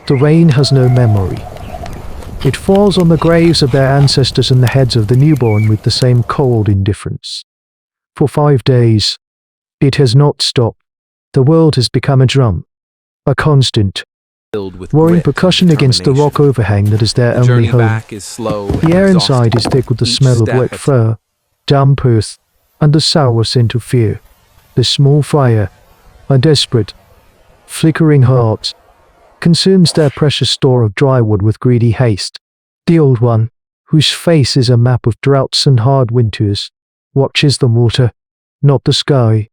The rain has no memory. It falls on the graves of their ancestors and the heads of the newborn with the same cold indifference. For 5 days, it has not stopped. The world has become a drum, a constant, whirring percussion against the rock overhang that is their only home. The air inside is thick with the smell of wet fur, damp earth, and the sour scent of fear. The small fire, a desperate, flickering heart, consumes their precious store of dry wood with greedy haste. The old one, whose face is a map of droughts and hard winters, watches the water, not the sky.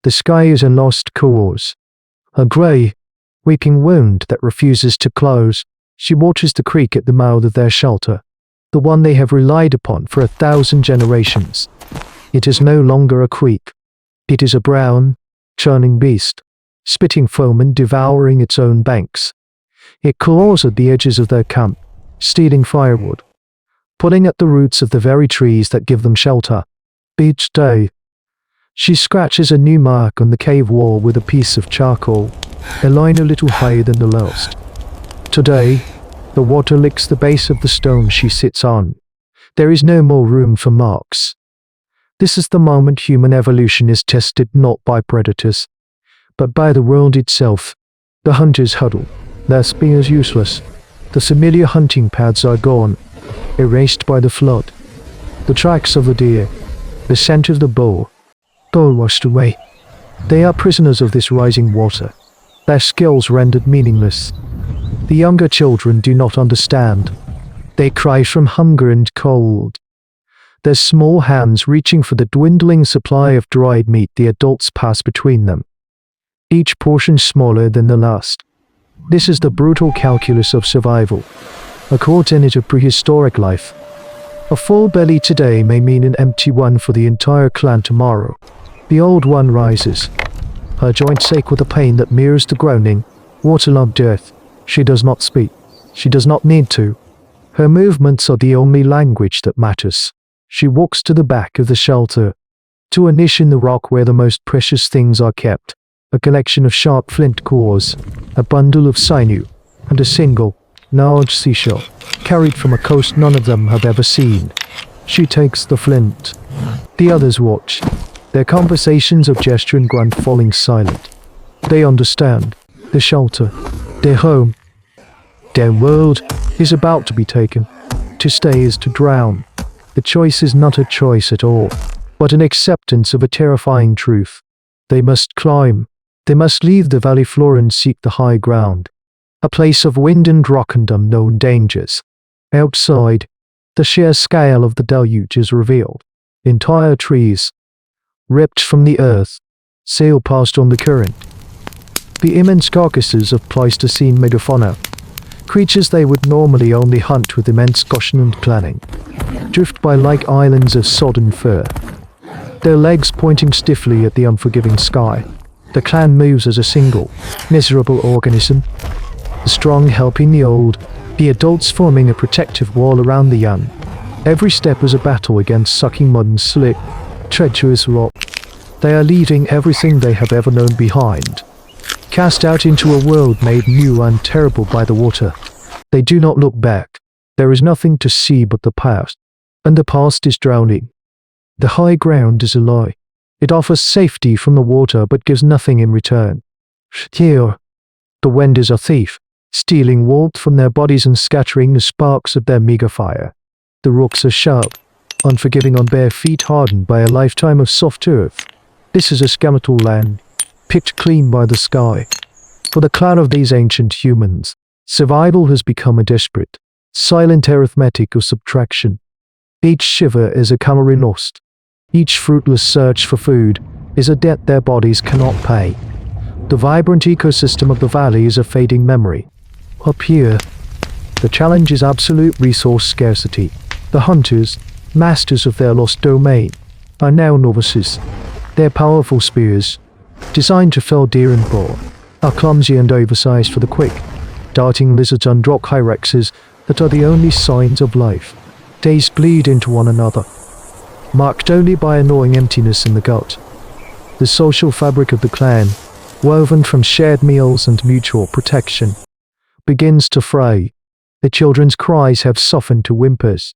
The sky is a lost cause, a grey, weeping wound that refuses to close. She watches the creek at the mouth of their shelter, the one they have relied upon for 1,000 generations. It is no longer a creek. It is a brown, churning beast, spitting foam and devouring its own banks. It claws at the edges of their camp, stealing firewood, pulling at the roots of the very trees that give them shelter. Each day, she scratches a new mark on the cave wall with a piece of charcoal, a line a little higher than the last. Today, the water licks the base of the stone she sits on. There is no more room for marks. This is the moment human evolution is tested not by predators, but by the world itself. The hunters huddle, their spears useless. The familiar hunting paths are gone, erased by the flood. The tracks of the deer, the scent of the bow, all washed away. They are prisoners of this rising water, their skills rendered meaningless. The younger children do not understand. They cry from hunger and cold, their small hands reaching for the dwindling supply of dried meat the adults pass between them, each portion smaller than the last. This is the brutal calculus of survival, a core tenet of prehistoric life. A full belly today may mean an empty one for the entire clan tomorrow. The old one rises, her joints ache with a pain that mirrors the groaning, waterlogged earth. She does not speak. She does not need to. Her movements are the only language that matters. She walks to the back of the shelter, to a niche in the rock where the most precious things are kept, a collection of sharp flint cores, a bundle of sinew, and a single, large seashell, carried from a coast none of them have ever seen. She takes the flint. The others watch, their conversations of gesture and grunt falling silent. They understand. The shelter, their home, their world is about to be taken. To stay is to drown. The choice is not a choice at all, but an acceptance of a terrifying truth. They must climb. They must leave the valley floor and seek the high ground, a place of wind and rock and unknown dangers. Outside, the sheer scale of the deluge is revealed. Entire trees, ripped from the earth, sail past on the current. The immense carcasses of Pleistocene megafauna, creatures they would normally only hunt with immense caution and planning, drift by like islands of sodden fur, their legs pointing stiffly at the unforgiving sky. The clan moves as a single, miserable organism, the strong helping the old, the adults forming a protective wall around the young. Every step is a battle against sucking mud and slick, treacherous rock. They are leaving everything they have ever known behind, cast out into a world made new and terrible by the water. They do not look back. There is nothing to see but the past, and the past is drowning. The high ground is a lie. It offers safety from the water but gives nothing in return. Here, the wind is a thief, stealing warmth from their bodies and scattering the sparks of their meager fire. The rocks are sharp, unforgiving on bare feet hardened by a lifetime of soft earth. This is a skeletal land, picked clean by the sky. For the clan of these ancient humans, survival has become a desperate, silent arithmetic of subtraction. Each shiver is a calorie lost. Each fruitless search for food is a debt their bodies cannot pay. The vibrant ecosystem of the valley is a fading memory. Up here, the challenge is absolute resource scarcity. The hunters, masters of their lost domain, are now novices. Their powerful spears, designed to fell deer and boar, are clumsy and oversized for the quick, darting lizards and rock hyraxes that are the only signs of life. Days bleed into one another, marked only by a gnawing emptiness in the gut. The social fabric of the clan, woven from shared meals and mutual protection, begins to fray. The children's cries have softened to whimpers,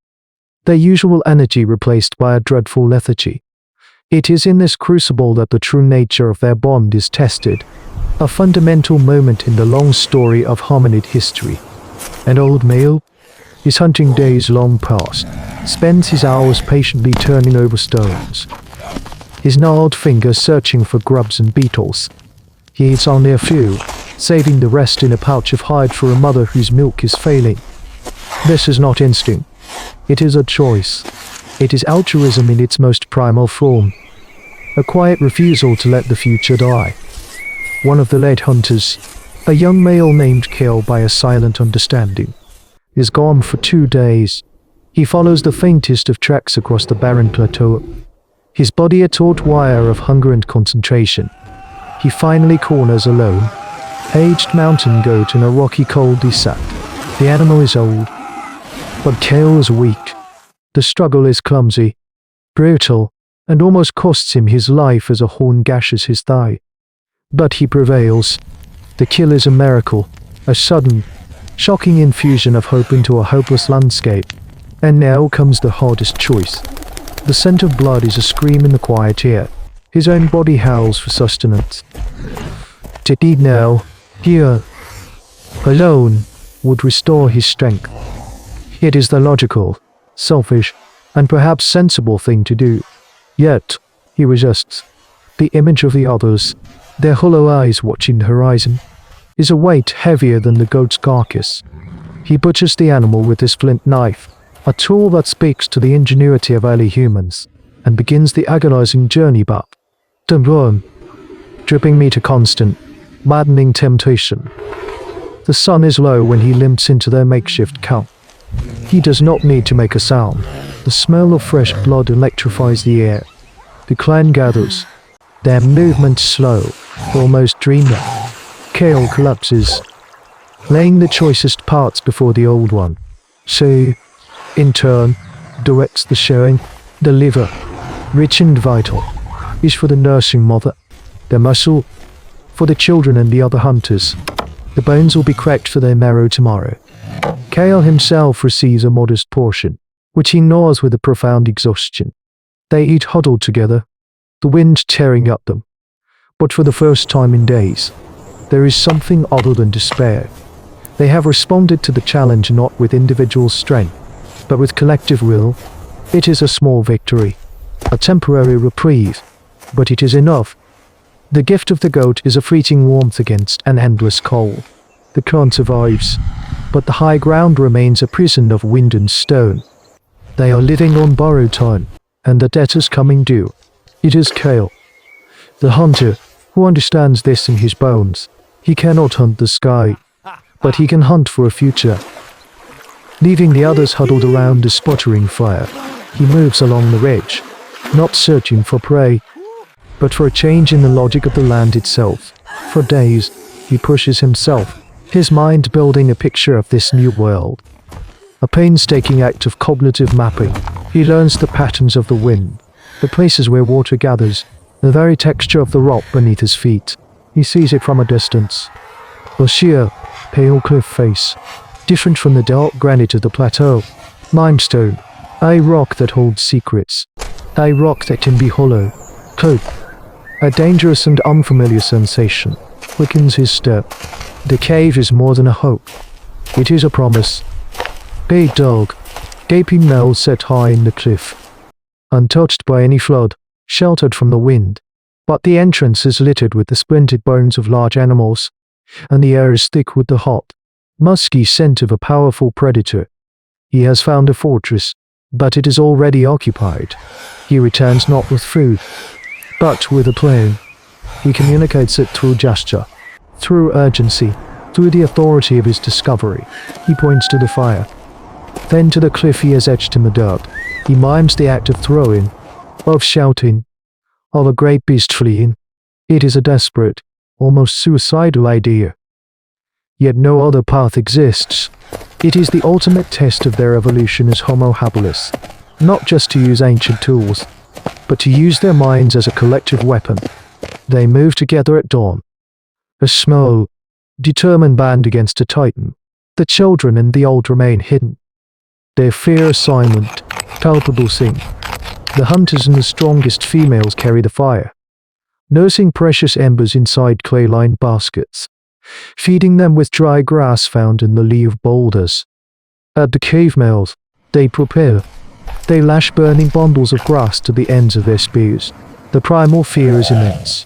their usual energy replaced by a dreadful lethargy. It is in this crucible that the true nature of their bond is tested, a fundamental moment in the long story of hominid history. An old male, his hunting days long past, spends his hours patiently turning over stones, his gnarled fingers searching for grubs and beetles. He eats only a few, saving the rest in a pouch of hide for a mother whose milk is failing. This is not instinct. It is a choice. It is altruism in its most primal form. A quiet refusal to let the future die. One of the late hunters, a young male named Kale by a silent understanding, is gone for 2 days. He follows the faintest of tracks across the barren plateau, his body a taut wire of hunger and concentration. He finally corners a lone, aged mountain goat in a rocky cul-de-sac. The animal is old, but Kale is weak. The struggle is clumsy, brutal, and almost costs him his life as a horn gashes his thigh. But he prevails. The kill is a miracle, a sudden, shocking infusion of hope into a hopeless landscape. And now comes the hardest choice. The scent of blood is a scream in the quiet air. His own body howls for sustenance. To eat now, here, alone, would restore his strength. It is the logical, selfish, and perhaps sensible thing to do. Yet, he resists. The image of the others, their hollow eyes watching the horizon, is a weight heavier than the goat's carcass. He butchers the animal with his flint knife, a tool that speaks to the ingenuity of early humans, and begins the agonizing journey back. To run, dripping meat a constant, maddening temptation. The sun is low when he limps into their makeshift camp. He does not need to make a sound. The smell of fresh blood electrifies the air. The clan gathers, their movement slow, almost dreamlike. Kale collapses, laying the choicest parts before the old one. She, in turn, directs the sharing. The liver, rich and vital, is for the nursing mother. The muscle, for the children and the other hunters. The bones will be cracked for their marrow tomorrow. Kale himself receives a modest portion, which he gnaws with a profound exhaustion. They eat huddled together, the wind tearing at them. But for the first time in days, there is something other than despair. They have responded to the challenge not with individual strength, but with collective will. It is a small victory, a temporary reprieve, but it is enough. The gift of the goat is a fleeting warmth against an endless cold. The clan survives, but the high ground remains a prison of wind and stone. They are living on borrowed time, and the debt is coming due. It is Kale, the hunter, who understands this in his bones. He cannot hunt the sky, but he can hunt for a future. Leaving the others huddled around a sputtering fire, he moves along the ridge, not searching for prey, but for a change in the logic of the land itself. For days, he pushes himself, his mind building a picture of this new world. A painstaking act of cognitive mapping. He learns the patterns of the wind, the places where water gathers, the very texture of the rock beneath his feet. He sees it from a distance. A sheer, pale cliff face, different from the dark granite of the plateau. Limestone, a rock that holds secrets, a rock that can be hollow. Cold, a dangerous and unfamiliar sensation, quickens his step. The cave is more than a hope. It is a promise. Big dog, gaping mouth set high in the cliff, untouched by any flood, sheltered from the wind. But the entrance is littered with the splintered bones of large animals, and the air is thick with the hot, musky scent of a powerful predator. He has found a fortress, but it is already occupied. He returns not with food, but with a plan. He communicates it through gesture, through urgency, through the authority of his discovery. He points to the fire, then to the cliff he has etched in the dirt. He mimes the act of throwing, of shouting, of a great beast fleeing. It is a desperate, almost suicidal idea. Yet no other path exists. It is the ultimate test of their evolution as Homo habilis, not just to use ancient tools, but to use their minds as a collective weapon. They move together at dawn, a small, determined band against a titan, The children and the old remain hidden. Their fear is silent, palpable thing. The hunters and the strongest females carry the fire, nursing precious embers inside clay-lined baskets, feeding them with dry grass found in the lee of boulders. At the cave mouth, they prepare. They lash burning bundles of grass to the ends of their spears. The primal fear is immense.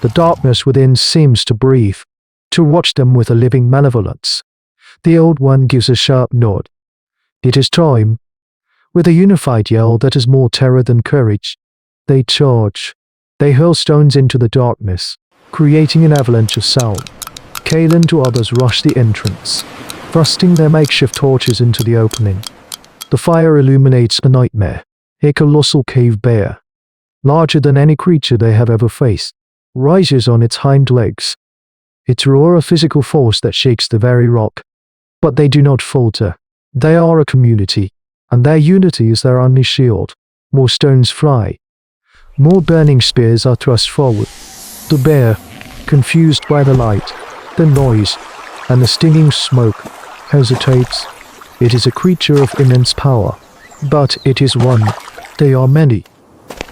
The darkness within seems to breathe, to watch them with a living malevolence. The old one gives a sharp nod. It is time. With a unified yell that is more terror than courage, they charge. They hurl stones into the darkness, creating an avalanche of sound. Kale and two others rush the entrance, thrusting their makeshift torches into the opening. The fire illuminates a nightmare, a colossal cave bear, larger than any creature they have ever faced, rises on its hind legs. Its roar a physical force that shakes the very rock. But they do not falter. They are a community, and their unity is their only shield. More stones fly. More burning spears are thrust forward. The bear, confused by the light, the noise, and the stinging smoke, hesitates. It is a creature of immense power, but it is one. They are many.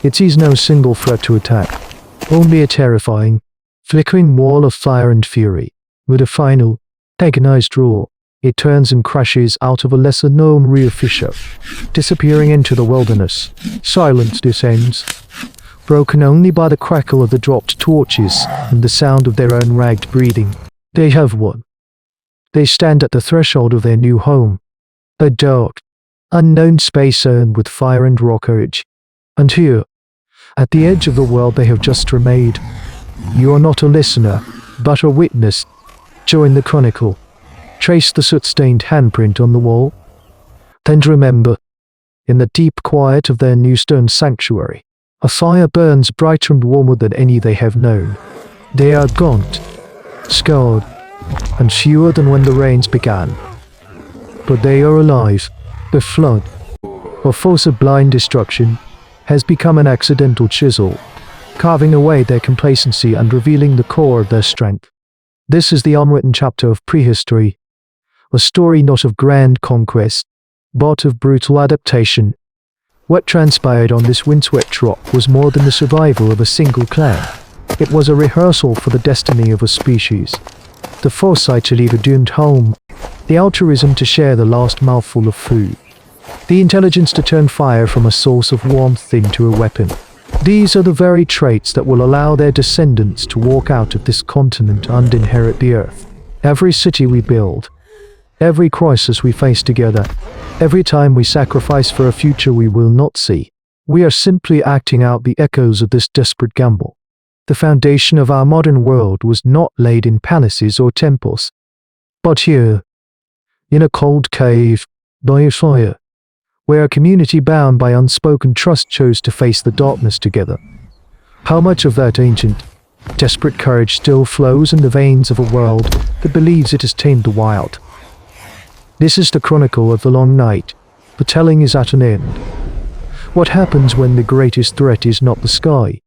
It sees no single threat to attack, only a terrifying, flickering wall of fire and fury. With a final, agonized roar, it turns and crashes out of a lesser-known rear fissure, disappearing into the wilderness. Silence descends, broken only by the crackle of the dropped torches and the sound of their own ragged breathing. They have won. They stand at the threshold of their new home, a dark, unknown space earned with fire and raw courage. And here, at the edge of the world they have just remade, you are not a listener, but a witness. Join the chronicle. Trace the soot-stained handprint on the wall. Then remember, in the deep quiet of their new stone sanctuary, a fire burns brighter and warmer than any they have known. They are gaunt, scarred, and fewer than when the rains began. But they are alive. The flood, a force of blind destruction, has become an accidental chisel, carving away their complacency and revealing the core of their strength. This is the unwritten chapter of prehistory, a story not of grand conquest, but of brutal adaptation. What transpired on this windswept rock was more than the survival of a single clan. It was a rehearsal for the destiny of a species. The foresight to leave a doomed home, the altruism to share the last mouthful of food, the intelligence to turn fire from a source of warmth into a weapon. These are the very traits that will allow their descendants to walk out of this continent and inherit the earth. Every city we build, every crisis we face together, every time we sacrifice for a future we will not see, we are simply acting out the echoes of this desperate gamble. The foundation of our modern world was not laid in palaces or temples, but here, in a cold cave, by a fire, where a community bound by unspoken trust chose to face the darkness together. How much of that ancient, desperate courage still flows in the veins of a world that believes it has tamed the wild? This is the chronicle of the long night. The telling is at an end. What happens when the greatest threat is not the sky,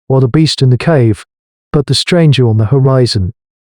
or the beast in the cave, but the stranger on the horizon?